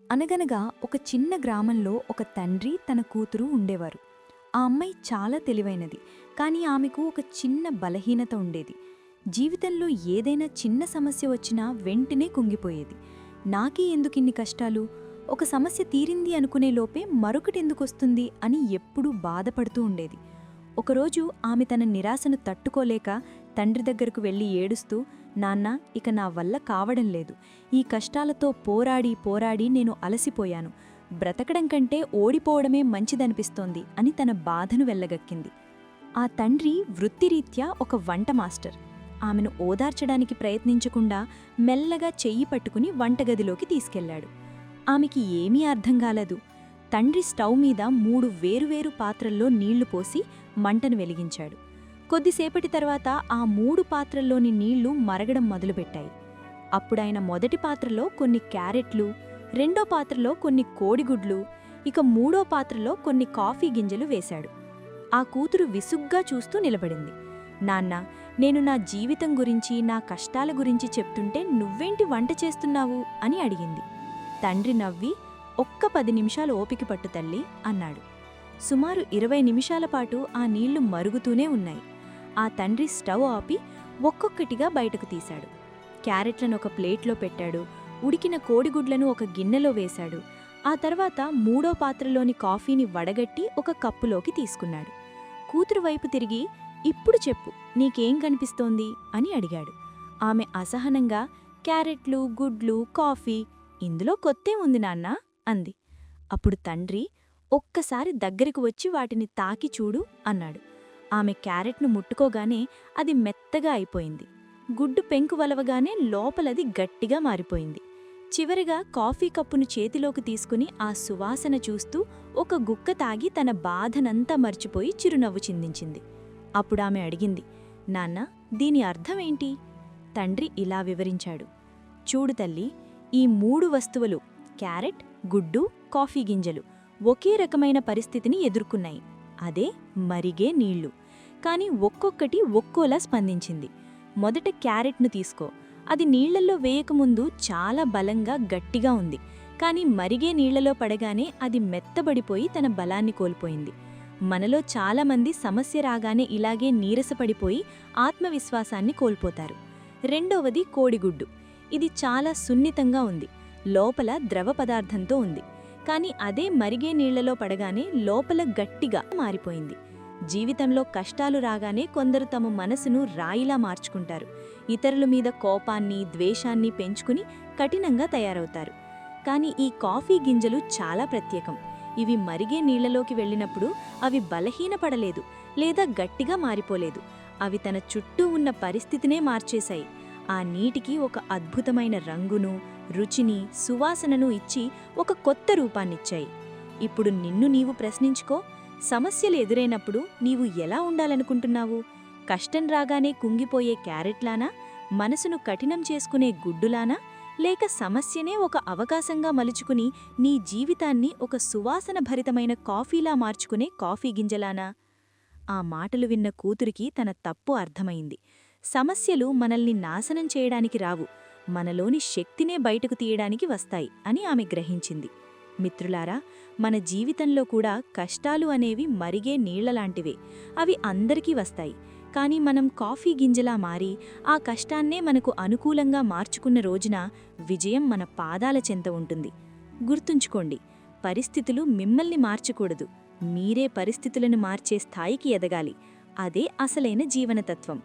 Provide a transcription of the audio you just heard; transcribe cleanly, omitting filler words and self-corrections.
అనగనగా ఒక చిన్న గ్రామంలో ఒక తండ్రి తన కూతురు ఉండేవారు. ఆ అమ్మాయి చాలా తెలివైనది. కానీ ఆమెకు ఒక చిన్న బలహీనత ఉండేది. జీవితంలో ఏదైనా చిన్న సమస్య వచ్చినా వెంటనే కుంగిపోయేది. నాకే ఎందుకిన్ని కష్టాలు? ఒక సమస్య తీరింది అనుకునే లోపే మరొకటెందుకొస్తుంది అని ఎప్పుడూ బాధపడుతూ ఉండేది. ఒకరోజు ఆమె తన నిరాశను తట్టుకోలేక తండ్రి దగ్గరకు వెళ్లి ఏడుస్తూ, నాన్నా, ఇక నా వల్ల కావడం లేదు. ఈ కష్టాలతో పోరాడి పోరాడి నేను అలసిపోయాను. బ్రతకడం కంటే ఓడిపోవడమే మంచిదనిపిస్తోంది అని తన బాధను వెళ్లగక్కింది. ఆ తండ్రి వృత్తిరీత్యా ఒక వంట మాస్టర్. ఆమెను ఓదార్చడానికి ప్రయత్నించకుండా మెల్లగా చెయ్యి పట్టుకుని వంటగదిలోకి తీసుకెళ్లాడు. ఆమెకి ఏమీ అర్థం కాలేదు. తండ్రి స్టవ్ మీద 3 వేరువేరు పాత్రల్లో నీళ్లు పోసి మంటను వెలిగించాడు. కొద్దిసేపటి తర్వాత ఆ 3 పాత్రల్లోని నీళ్లు మరగడం మొదలుపెట్టాయి. అప్పుడాయన మొదటి పాత్రలో కొన్ని క్యారెట్లు, రెండో పాత్రలో కొన్ని కోడిగుడ్లు, ఇక మూడో పాత్రలో కొన్ని కాఫీ గింజలు వేశాడు. ఆ కూతురు విసుగ్గా చూస్తూ నిలబడింది. నాన్నా, నేను నా జీవితం గురించి, నా కష్టాల గురించి చెప్తుంటే నువ్వేంటి వంట చేస్తున్నావు అని అడిగింది. తండ్రి నవ్వి, ఒక్క 10 నిమిషాలు ఓపిక పట్టు తల్లి అన్నాడు. సుమారు 20 నిమిషాల పాటు ఆ నీళ్లు మరుగుతూనే ఉన్నాయి. ఆ తండ్రి స్టవ్ ఆపి ఒక్కొక్కటిగా బయటకు తీశాడు. క్యారెట్లను ఒక ప్లేట్లో పెట్టాడు. ఉడికిన కోడిగుడ్లను ఒక గిన్నెలో వేశాడు. ఆ తర్వాత మూడో పాత్రలోని కాఫీని వడగట్టి ఒక కప్పులోకి తీసుకున్నాడు. కూతురు వైపు తిరిగి, ఇప్పుడు చెప్పు, నీకేం కనిపిస్తోంది అని అడిగాడు. ఆమె అసహనంగా, క్యారెట్లు, గుడ్లు, కాఫీ, ఇందులో కొత్తే ఉంది నాన్నా అంది. అప్పుడు తండ్రి, ఒక్కసారి దగ్గరకు వచ్చి వాటిని తాకి చూడు అన్నాడు. ఆమె క్యారెట్ను ముట్టుకోగానే అది మెత్తగా అయిపోయింది. గుడ్డు పెంకు వలవగానే లోపలది గట్టిగా మారిపోయింది. చివరిగా కాఫీ కప్పును చేతిలోకి తీసుకుని ఆ సువాసన చూస్తూ ఒక గుక్క తాగి తన బాధనంతా మర్చిపోయి చిరునవ్వు చిందించింది. అప్పుడామె అడిగింది, నాన్నా, దీని అర్థమేంటి? తండ్రి ఇలా వివరించాడు. చూడు తల్లి, ఈ 3 వస్తువులు, క్యారెట్, గుడ్డు, కాఫీ గింజలు, ఒకే రకమైన పరిస్థితిని ఎదుర్కొన్నాయి. అదే మరిగే నీళ్లు. కాని ఒక్కొక్కటి ఒక్కోలా స్పందించింది. మొదట క్యారెట్ను తీసుకో. అది నీళ్లలో వేయకముందు చాలా బలంగా, గట్టిగా ఉంది. కాని మరిగే నీళ్లలో పడగానే అది మెత్తబడిపోయి తన బలాన్ని కోల్పోయింది. మనలో చాలామంది సమస్య రాగానే ఇలాగే నీరసపడిపోయి ఆత్మవిశ్వాసాన్ని కోల్పోతారు. రెండవది కోడిగుడ్డు. ఇది చాలా సున్నితంగా ఉంది. లోపల ద్రవ పదార్థంతో ఉంది. కాని అదే మరిగే నీళ్లలో పడగానే లోపల గట్టిగా మారిపోయింది. జీవితంలో కష్టాలు రాగానే కొందరు తమ మనసును రాయిలా మార్చుకుంటారు. ఇతరుల మీద కోపాన్ని, ద్వేషాన్ని పెంచుకుని కఠినంగా తయారవుతారు. కాని ఈ కాఫీ గింజలు చాలా ప్రత్యేకం. ఇవి మరిగే నీళ్లలోకి వెళ్ళినప్పుడు అవి బలహీనపడలేదు లేదా గట్టిగా మారిపోలేదు. అవి తన చుట్టూ ఉన్న పరిస్థితినే మార్చేశాయి. ఆ నీటికి ఒక అద్భుతమైన రంగును, రుచిని, సువాసనను ఇచ్చి ఒక కొత్త రూపాన్నిచ్చాయి. ఇప్పుడు నిన్ను నీవు ప్రశ్నించుకో, సమస్యలు ఎదురైనప్పుడు నీవు ఎలా ఉండాలనుకుంటున్నావు? కష్టం రాగానే కుంగిపోయే క్యారెట్లానా, మనసును కఠినం చేసుకునే గుడ్డులానా, లేక సమస్యనే ఒక అవకాశంగా మలుచుకుని నీ జీవితాన్ని ఒక సువాసన భరితమైన కాఫీలా మార్చుకునే కాఫీ గింజలానా? ఆ మాటలు విన్న కూతురికి తన తప్పు అర్థమైంది. సమస్యలు మనల్ని నాశనం చేయడానికి రావు, మనలోని శక్తినే బయటకు తీయడానికి వస్తాయి అని ఆమె గ్రహించింది. మిత్రులారా, మన జీవితంలో కూడా కష్టాలు అనేవి మరిగే నీళ్లలాంటివే. అవి అందరికీ వస్తాయి. కానీ మనం కాఫీ గింజలా మారి ఆ కష్టాన్నే మనకు అనుకూలంగా మార్చుకున్న రోజున విజయం మన పాదాల చెంత ఉంటుంది. గుర్తుంచుకోండి, పరిస్థితులు మిమ్మల్ని మార్చకూడదు, మీరే పరిస్థితులను మార్చే స్థాయికి ఎదగాలి. అదే అసలైన జీవనతత్వం.